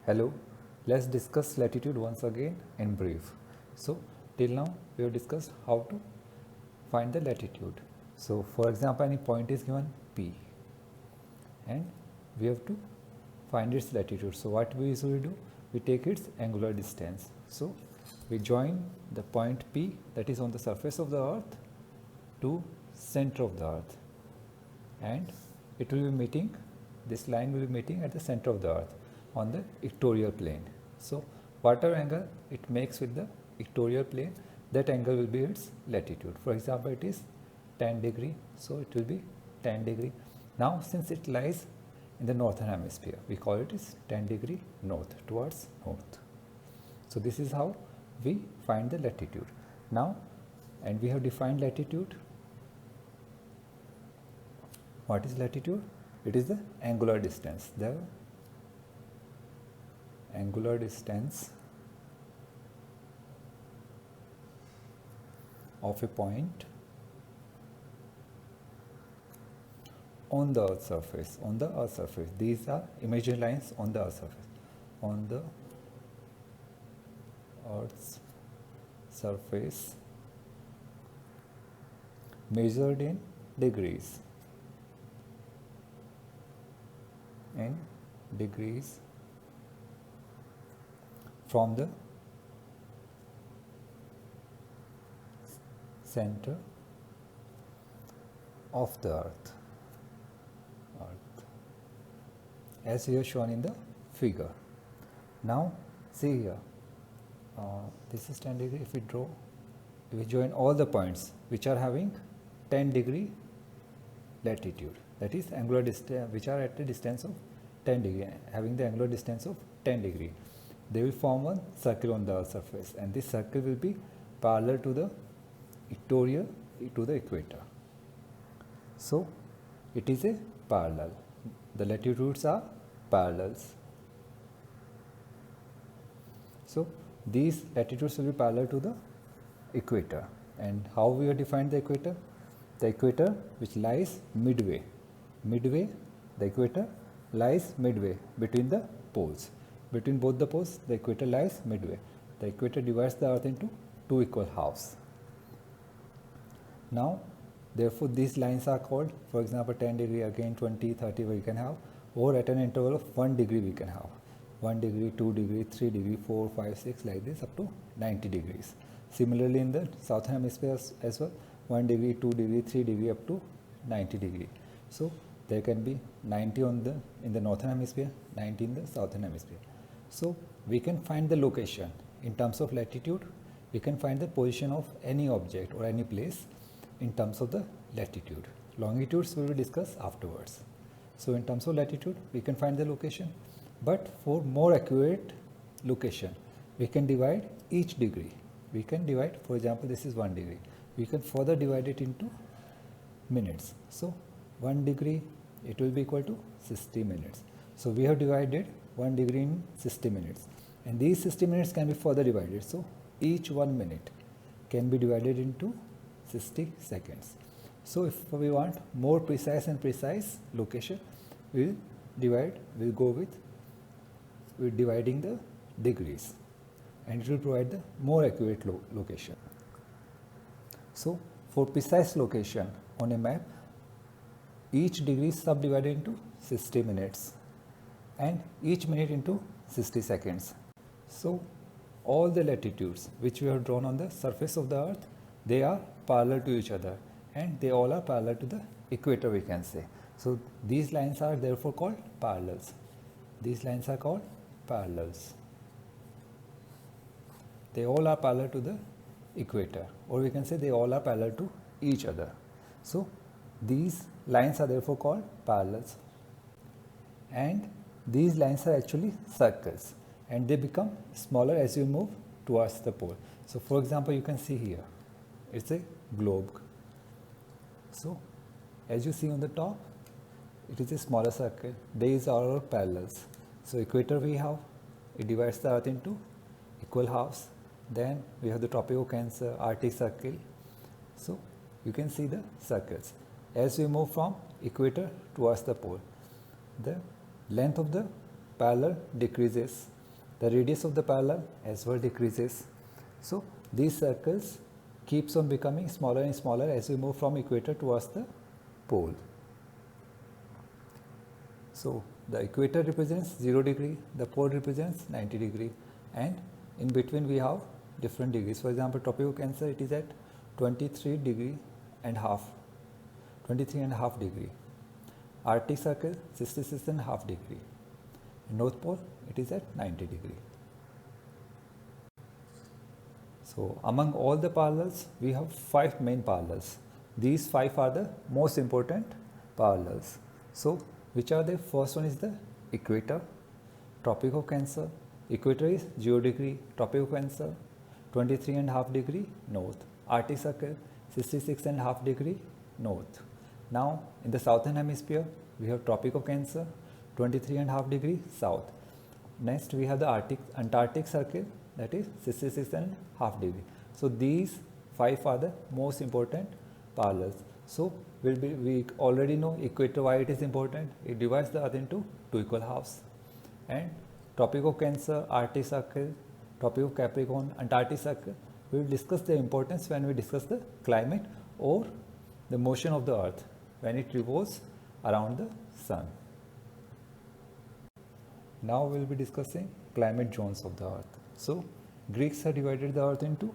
Hello, let's discuss latitude once again in brief. So, till now we have discussed how to find the latitude. So, for example, any point is given P and we have to find its latitude. So, what we usually do? We take its angular distance. So, we join the point P that is on the surface of the earth to center of the earth, and it will be meeting, this line will be meeting at the center of the earth on the equatorial plane. So, whatever angle it makes with the equatorial plane, that angle will be its latitude. For example, it is 10 degree, so it will be 10 degree. Now, since it lies in the northern hemisphere, we call it is 10 degree north, towards north. So, this is how we find the latitude. Now, and we have defined latitude. What is latitude? It is the angular distance. The angular distance of a point on the earth's surface. On the earth's surface. These are imaginary lines on the earth's surface. On the earth's surface, measured in degrees. In degrees from the center of the earth, as we have shown in the figure. Now see here, this is 10 degree. If we join all the points which are having 10 degree latitude, that is angular distance, which are at a distance of 10 degree, having the angular distance of 10 degree, they will form one circle on the earth surface, and this circle will be parallel to the equator, to the equator. So it is a parallel. The latitudes are parallels. So these latitudes will be parallel to the equator. And how we have defined the equator? The equator which lies midway. The equator lies midway between the poles. Between both the poles, the equator lies midway. The equator divides the earth into two equal halves. Now, therefore, these lines are called, for example, 10 degree, again 20, 30 we can have, or at an interval of 1 degree we can have. 1 degree, 2 degree, 3 degree, 4, 5, 6, like this up to 90 degrees. Similarly, in the southern hemisphere as well, 1 degree, 2 degree, 3 degree up to 90 degree. So, there can be 90 in the northern hemisphere, 90 in the southern hemisphere. So, we can find the location in terms of latitude. We can find the position of any object or any place in terms of the latitude. Longitudes we will discuss afterwards. So, in terms of latitude, we can find the location, but for more accurate location, we can divide each degree. We can divide, for example, this is 1 degree. We can further divide it into minutes. So, 1 degree, it will be equal to 60 minutes. So, we have divided 1 degree in 60 minutes, and these 60 minutes can be further divided. So, each 1 minute can be divided into 60 seconds. So, if we want more precise location, we'll go with dividing the degrees, and it will provide the more accurate location. So, for precise location on a map, each degree is subdivided into 60 minutes and each minute into 60 seconds. So, all the latitudes which we have drawn on the surface of the earth, they are parallel to each other, and they all are parallel to the equator, we can say. So, these lines are therefore called parallels. These lines are called parallels. They all are parallel to the equator, or we can say they all are parallel to each other. So, these lines are therefore called parallels, and these lines are actually circles, and they become smaller as you move towards the pole. So, for example, you can see here, it's a globe. So, as you see on the top, it is a smaller circle. These are our parallels. So, equator we have, it divides the earth into equal halves. Then we have the Tropic of Cancer, Arctic Circle. So, you can see the circles. As we move from equator towards the pole, the length of the parallel decreases, the radius of the parallel as well decreases. So these circles keeps on becoming smaller and smaller as we move from equator towards the pole. So the equator represents 0 degree, the pole represents 90 degree, and in between we have different degrees. For example, tropical Cancer, it is at 23 degree and half, 23 and a half degree. Arctic Circle 66 and a half degree. North Pole, it is at 90 degree. So among all the parallels, we have 5 main parallels. These 5 are the most important parallels. So which are the first one is the equator, Tropic of Cancer. Equator is 0 degree, Tropic of Cancer 23 and a half degree north. Arctic Circle 66 and a half degree north. Now in the southern hemisphere, we have Tropic of Cancer 23 and a half degree south. Next we have the Antarctic Circle, that is 66 and a half degree. So these 5 are the most important parallels. So we already know equator, why it is important. It divides the earth into 2 equal halves. And Tropic of Cancer, Arctic Circle, Tropic of Capricorn, Antarctic Circle, we will discuss their importance when we discuss the climate or the motion of the earth when it revolves around the sun. Now we will be discussing climate zones of the earth. So Greeks have divided the earth into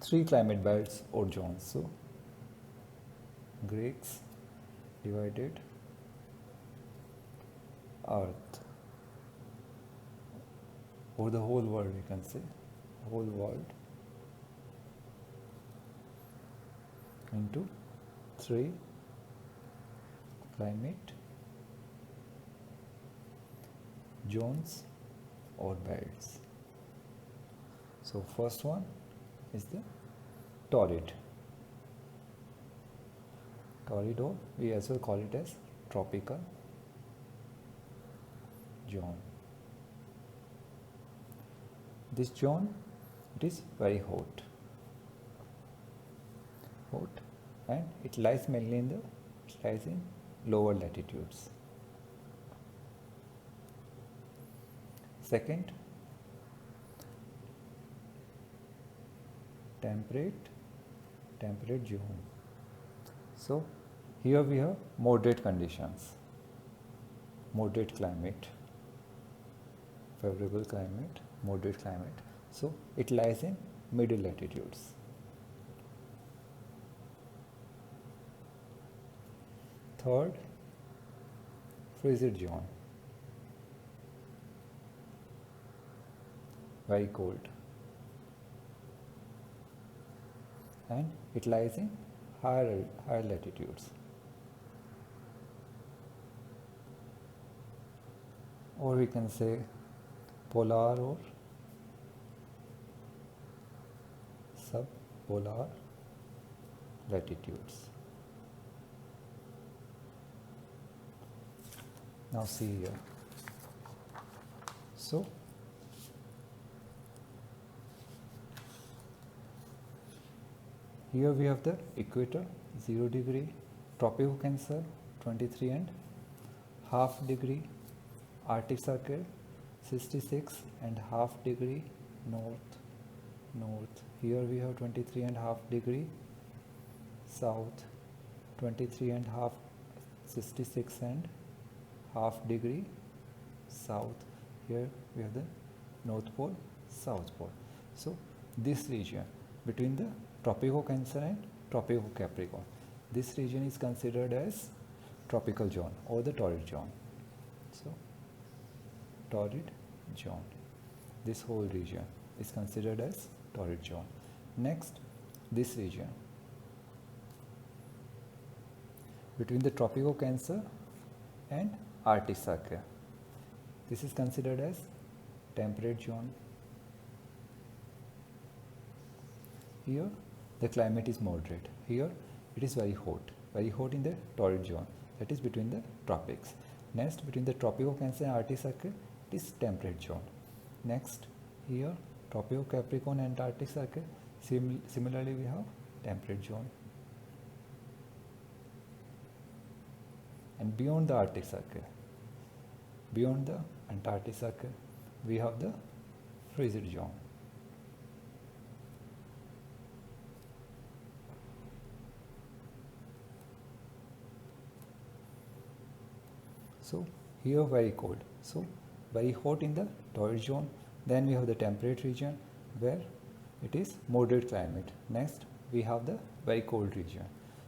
3 climate belts or zones. So Greeks divided earth, or the whole world, we can say, whole world, into 3 climate zones or belts. So first one is the torrid. Torrid, or we as well call it as tropical zone. This zone, it is very hot, and it lies mainly in lower latitudes. Second, temperate zone. So here we have moderate conditions, moderate climate, favorable climate, moderate climate. So it lies in middle latitudes. Third, frigid zone, very cold, and it lies in higher latitudes. Or we can say polar or subpolar latitudes. Now see here. So here we have the equator 0 degree, Tropic of Cancer 23 and half degree, Arctic Circle 66 and half degree north. Here we have 23 and half degree south, 23 and half, 66 and half degree south. Here we have the North Pole, South Pole. So this region between the Tropic of Cancer and Tropic of Capricorn, this region is considered as tropical zone or the torrid zone. So torrid zone, this whole region is considered as torrid zone. Next, this region between the Tropic of Cancer and Arctic Circle, this is considered as temperate zone. Here the climate is moderate. Here it is very hot in the torrid zone, that is between the tropics. Next, between the Tropic of Cancer and Arctic Circle, it is temperate zone. Next, here Tropic of Capricorn and Antarctic Circle, similarly we have temperate zone. And beyond the Arctic Circle, beyond the Antarctic Circle, we have the frigid zone. So here very cold, so very hot in the torrid zone. Then we have the temperate region where it is moderate climate. Next we have the very cold region.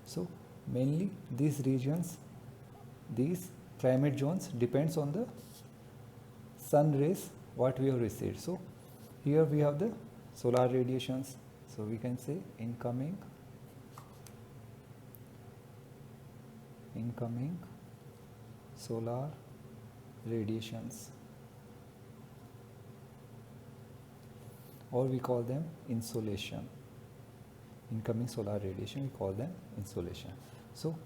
So mainly these regions, these climate zones depends on the sun rays what we have received. So here we have the solar radiations, so we can say incoming solar radiations, or we call them insolation. Incoming solar radiation, we call them insolation. So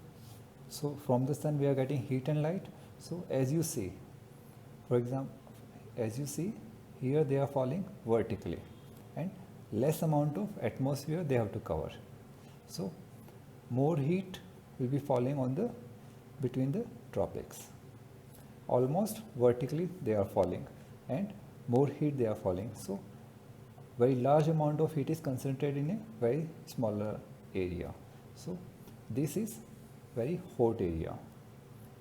from the sun we are getting heat and light. So as you see, for example, as you see here they are falling vertically and less amount of atmosphere they have to cover. So more heat will be falling on the between the tropics. Almost vertically they are falling and more heat they are falling. So very large amount of heat is concentrated in a very smaller area. So this is very hot area.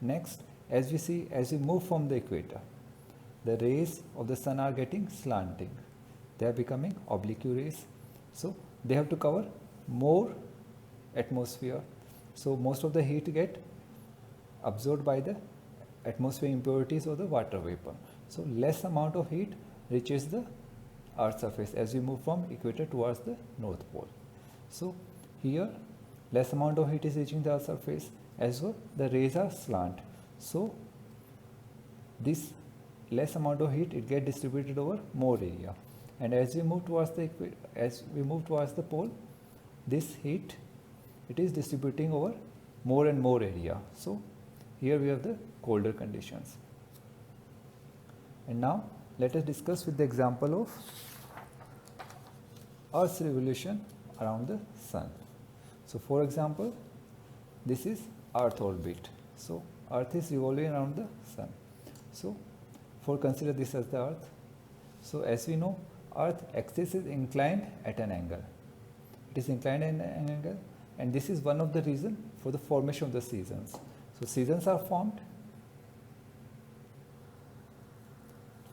Next, as we see, as we move from the equator, the rays of the sun are getting slanting. They are becoming oblique rays. So they have to cover more atmosphere. So most of the heat get absorbed by the atmosphere impurities or the water vapor. So less amount of heat reaches the Earth's surface as we move from equator towards the North Pole. So here less amount of heat is reaching the Earth's surface, as well the rays are slant. So this less amount of heat, it get distributed over more area, and as we move towards the pole, this heat, it is distributing over more and more area. So here we have the colder conditions. And now let us discuss with the example of Earth's revolution around the sun. So for example, this is Earth orbit. So Earth is revolving around the sun. So for consider this as the Earth. So as we know, Earth axis is inclined at an angle. It is inclined at an angle, and this is one of the reasons for the formation of the seasons. So seasons are formed,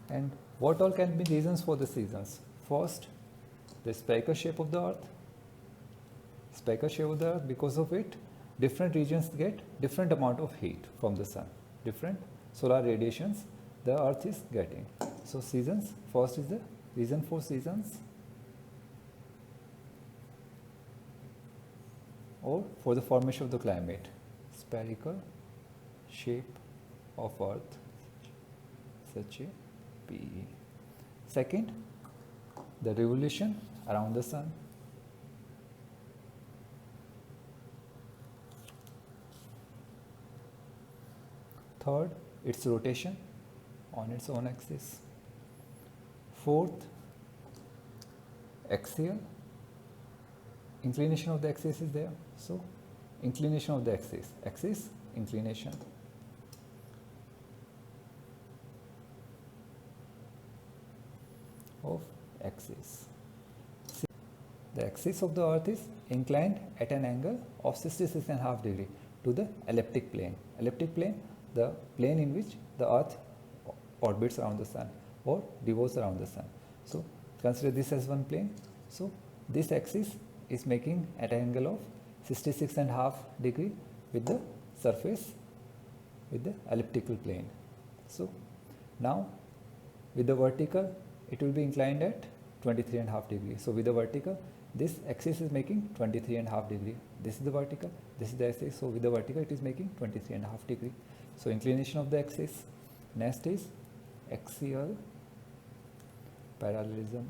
and what all can be reasons for the seasons? First, the spherical shape of the Earth. Spherical shape of the Earth, because of it, different regions get different amount of heat from the sun. Different solar radiations the Earth is getting. So seasons, first is the reason for seasons, or for the formation of the climate. Spherical shape of Earth, such a PE. Second, the revolution around the sun. Third, its rotation on its own axis. Fourth, axial. Inclination of the axis is there. So, inclination of the axis, inclination. Of axis. The axis of the Earth is inclined at an angle of 66.5 degree to the elliptic plane. Elliptic plane, the plane in which the Earth orbits around the sun or revolves around the sun. So consider this as one plane. So this axis is making at an angle of 66.5 degree with the surface, with the elliptical plane. So now with the vertical, it will be inclined at 23.5 degree. So with the vertical, this axis is making 23.5 degree. This is the vertical, this is the axis. So with the vertical, it is making 23.5 degree. So inclination of the axis. Next is axial parallelism.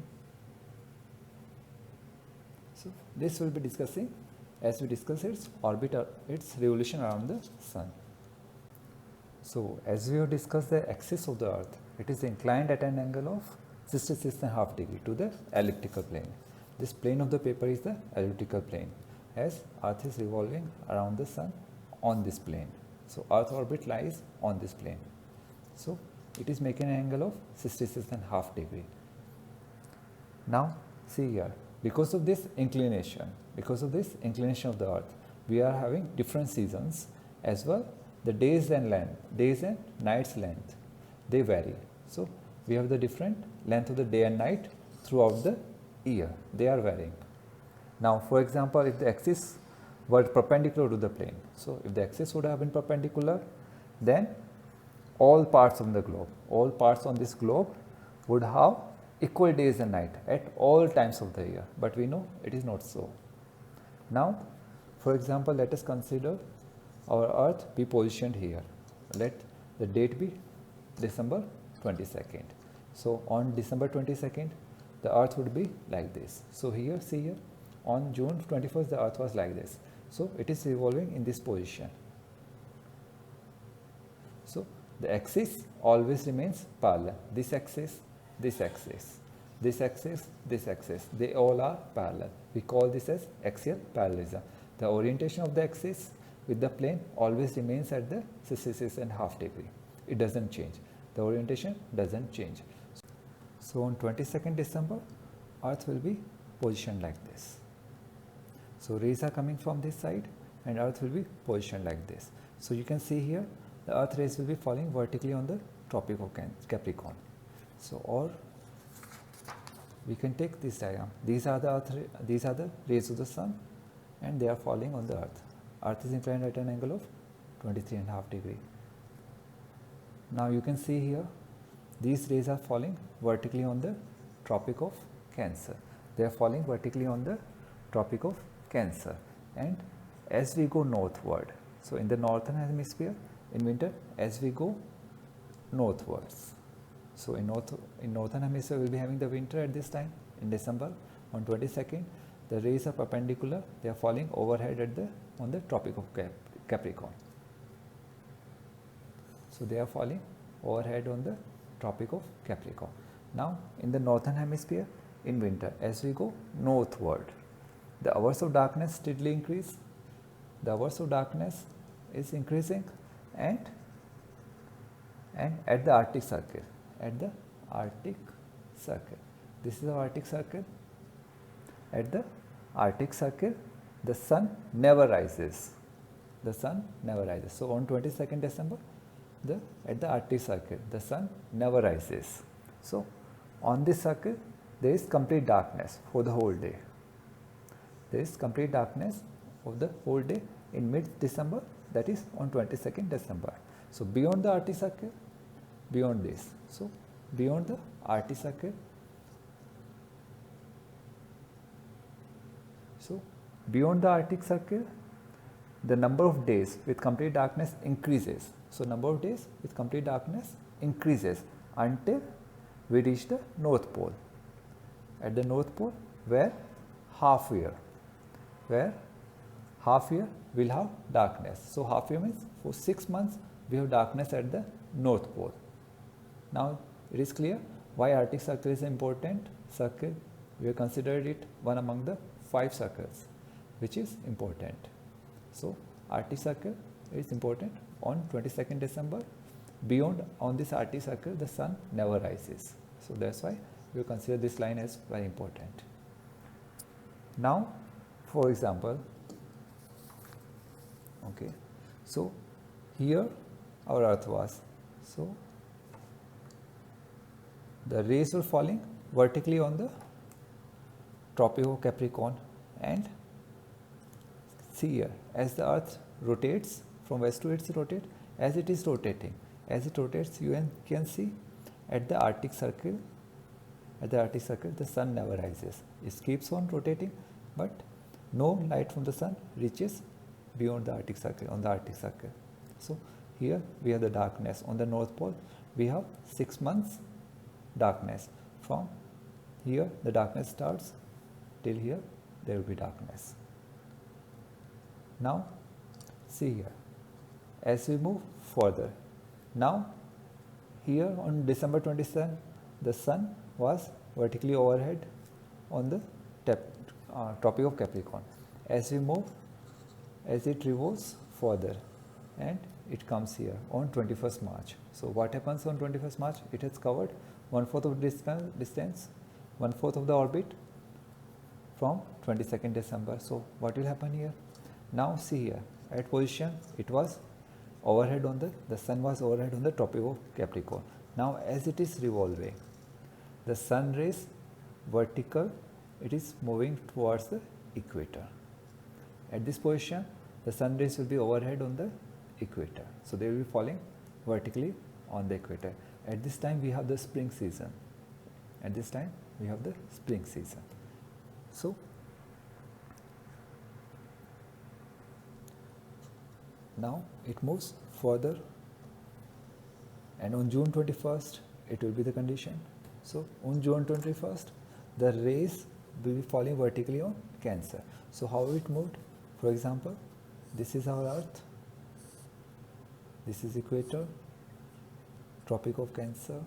So this will be discussing as we discuss its orbit, its revolution around the sun. So as we have discussed the axis of the Earth, it is inclined at an angle of 66.5 degree to the elliptical plane. This plane of the paper is the elliptical plane, as Earth is revolving around the sun on this plane. So Earth orbit lies on this plane. So it is making an angle of 66.5 degree. Now see here, because of this inclination of the earth, we are having different seasons as well. The days and nights length, they vary. So we have the different length of the day and night throughout the year, they are varying. Now for example, if the axis were perpendicular to the plane, so if the axis would have been perpendicular, then all parts on this globe would have equal days and night at all times of the year, but we know it is not so. Now for example, let us consider our earth be positioned here. Let the date be December 22nd. So on December 22nd, the earth would be like this. So here, see here, on June 21st, the earth was like this. So it is revolving in this position. So the axis always remains parallel. This axis, this axis, this axis, this axis, they all are parallel. We call this as axial parallelism. The orientation of the axis with the plane always remains at the 66.5 degree. It doesn't change. The orientation doesn't change. So on 22nd December, earth will be positioned like this. So rays are coming from this side and earth will be positioned like this. So you can see here, the earth rays will be falling vertically on the Tropic of Capricorn. So, or we can take this diagram. These are the rays of the sun and they are falling on the earth. Earth is inclined at an angle of 23.5 degree. Now you can see here, these rays are falling vertically on the Tropic of Cancer. They are falling vertically on the Tropic of Cancer. And as we go northward, so in the northern hemisphere, in winter, as we go northwards, so in northern hemisphere, we will be having the winter at this time in December on 22nd. The rays are perpendicular. They are falling overhead on the Tropic of Capricorn. So they are falling overhead on the Tropic of Capricorn. Now in the northern hemisphere, in winter, as we go northward, the hours of darkness steadily increase. The hours of darkness is increasing, and at the Arctic Circle, this is the Arctic Circle. At the Arctic Circle, the sun never rises. So on 22nd December, at the Arctic Circle, the sun never rises. So on this circle, there is complete darkness for the whole day. There is complete darkness of the whole day in mid-December, that is on 22nd December. So beyond the Arctic Circle, beyond this, so beyond the Arctic Circle, the number of days with complete darkness increases. So number of days with complete darkness increases until we reach the North Pole. At the North Pole, where half year will have darkness. So half year means for 6 months we have darkness at the North Pole. Now it is clear why Arctic Circle is an important circle. We have considered it one among the 5 circles which is important. So Arctic Circle is important on 22nd December. Beyond, on this Arctic Circle, the sun never rises. So that's why we consider this line as very important. Now, for example, okay, so here our earth was. So the rays were falling vertically on the Tropic of Capricorn, and see here, as the earth rotates from west to east, as it is rotating, as it rotates, you can see at the Arctic Circle, the sun never rises. It keeps on rotating, but no light from the sun reaches beyond the Arctic Circle, on the Arctic Circle. So here we have the darkness. On the North Pole, we have 6 months darkness. From here the darkness starts till here there will be darkness. Now see here, as we move further, now here on December 27th, the sun was vertically overhead on the Tropic of Capricorn. As we move, as it revolves further, and it comes here on 21st March. So what happens on 21st March? It has covered 1/4 of distance, 1/4 of the orbit from 22nd December. So what will happen here? Now see here, at position it was overhead on the sun was overhead on the Tropic of Capricorn. Now as it is revolving, the sun rays vertical, it is moving towards the equator. At this position, the sun rays will be overhead on the equator. So they will be falling vertically on the equator. At this time we have the spring season. At this time we have the spring season. So now it moves further, and on June 21st it will be the condition. So on June 21st the rays will be falling vertically on Cancer. So how it moved? For example, this is our Earth, this is equator, Tropic of Cancer,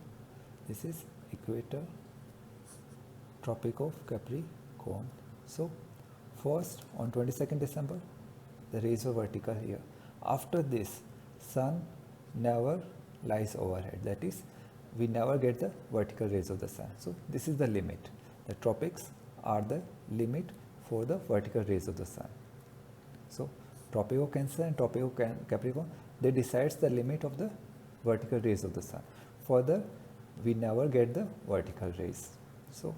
this is equator, Tropic of Capricorn. So first on 22nd December the rays were vertical here. After this, sun never lies overhead, that is, we never get the vertical rays of the sun. So this is the limit. The tropics are the limit for the vertical rays of the sun. So Tropic of Cancer and Tropic of Capricorn, they decides the limit of the vertical rays of the sun. Further, we never get the vertical rays. So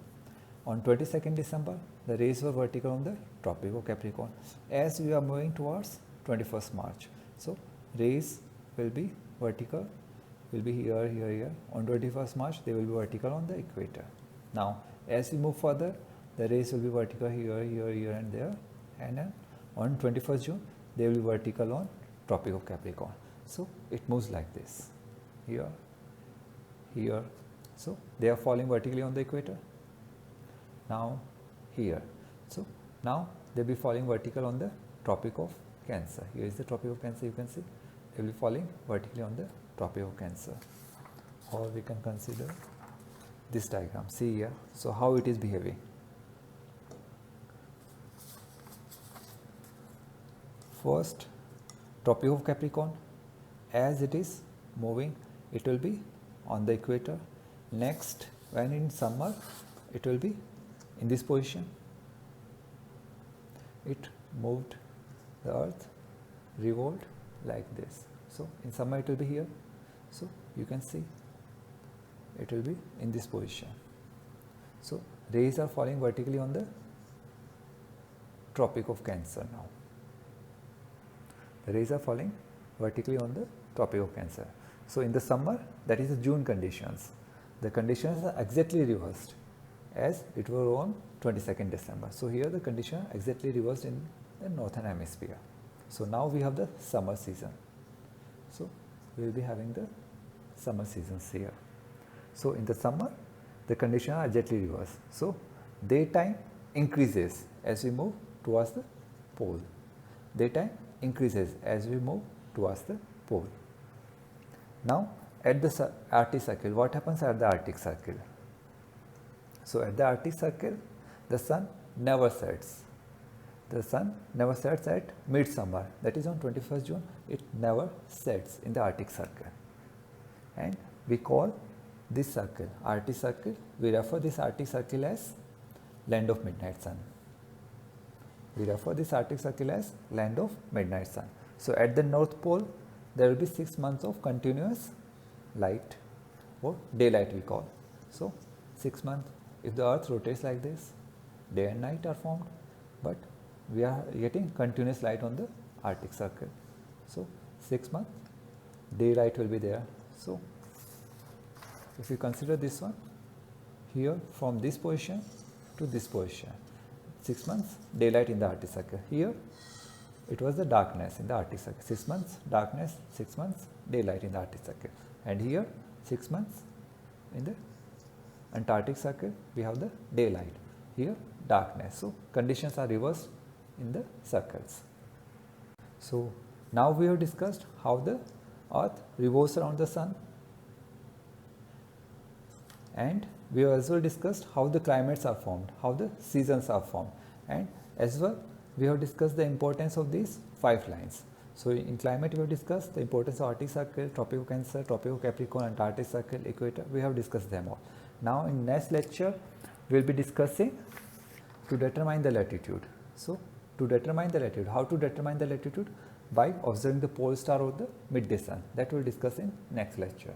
on 22nd December, the rays were vertical on the Tropic of Capricorn. As we are moving towards 21st March, so rays will be vertical, will be here, here, here. On 21st March, they will be vertical on the equator. Now, as we move further, the rays will be vertical here, here, here, and there. And then on 21st June, they will be vertical on Tropic of Capricorn. So it moves like this, here, here. So they are falling vertically on the equator. Now here. So now they will be falling vertical on the Tropic of Cancer. Here is the Tropic of Cancer, you can see. They will be falling vertically on the Tropic of Cancer. Or we can consider this diagram. See here. So how it is behaving. First, Tropic of Capricorn, as it is moving, it will be on the equator. Next, when in summer, it will be in this position. It moved the earth, revolved like this. So in summer it will be here. So you can see it will be in this position. So rays are falling vertically on the Tropic of Cancer now. The rays are falling vertically on the Tropic of Cancer. So in the summer, that is the June conditions. The conditions are exactly reversed as it were on 22nd December. So here the condition exactly reversed in the northern hemisphere. So now we have the summer season. So we will be having the summer seasons here. So in the summer, the conditions are exactly reversed. So daytime increases as we move towards the pole. Daytime increases as we move towards the pole. Now at the Arctic Circle, what happens at the Arctic Circle? So at the Arctic Circle, the sun never sets. The sun never sets at midsummer, that is on 21st June, it never sets in the Arctic Circle. And we call this circle Arctic Circle, we refer this Arctic Circle as land of midnight sun. We refer this Arctic Circle as land of midnight sun. So at the North Pole, there will be 6 months of continuous light, or daylight we call. So 6 months, if the earth rotates like this, day and night are formed, but we are getting continuous light on the Arctic Circle. So 6 months, daylight will be there. So if you consider this one, here from this position to this position, 6 months daylight in the Arctic Circle. Here it was the darkness in the Arctic Circle. 6 months darkness, 6 months daylight in the Arctic Circle. And here 6 months in the Antarctic Circle, we have the daylight. Here darkness. So conditions are reversed in the circles. So now we have discussed how the earth revolves around the sun, and we have as well discussed how the climates are formed, how the seasons are formed, and as well we have discussed the importance of these 5 lines. So in climate we have discussed the importance of Arctic Circle, Tropic of Cancer, Tropic of Capricorn, Antarctic Circle, Equator. We have discussed them all. Now in next lecture we will be discussing to determine the latitude. So to determine the latitude, how to determine the latitude? By observing the pole star or the midday sun. That we will discuss in next lecture.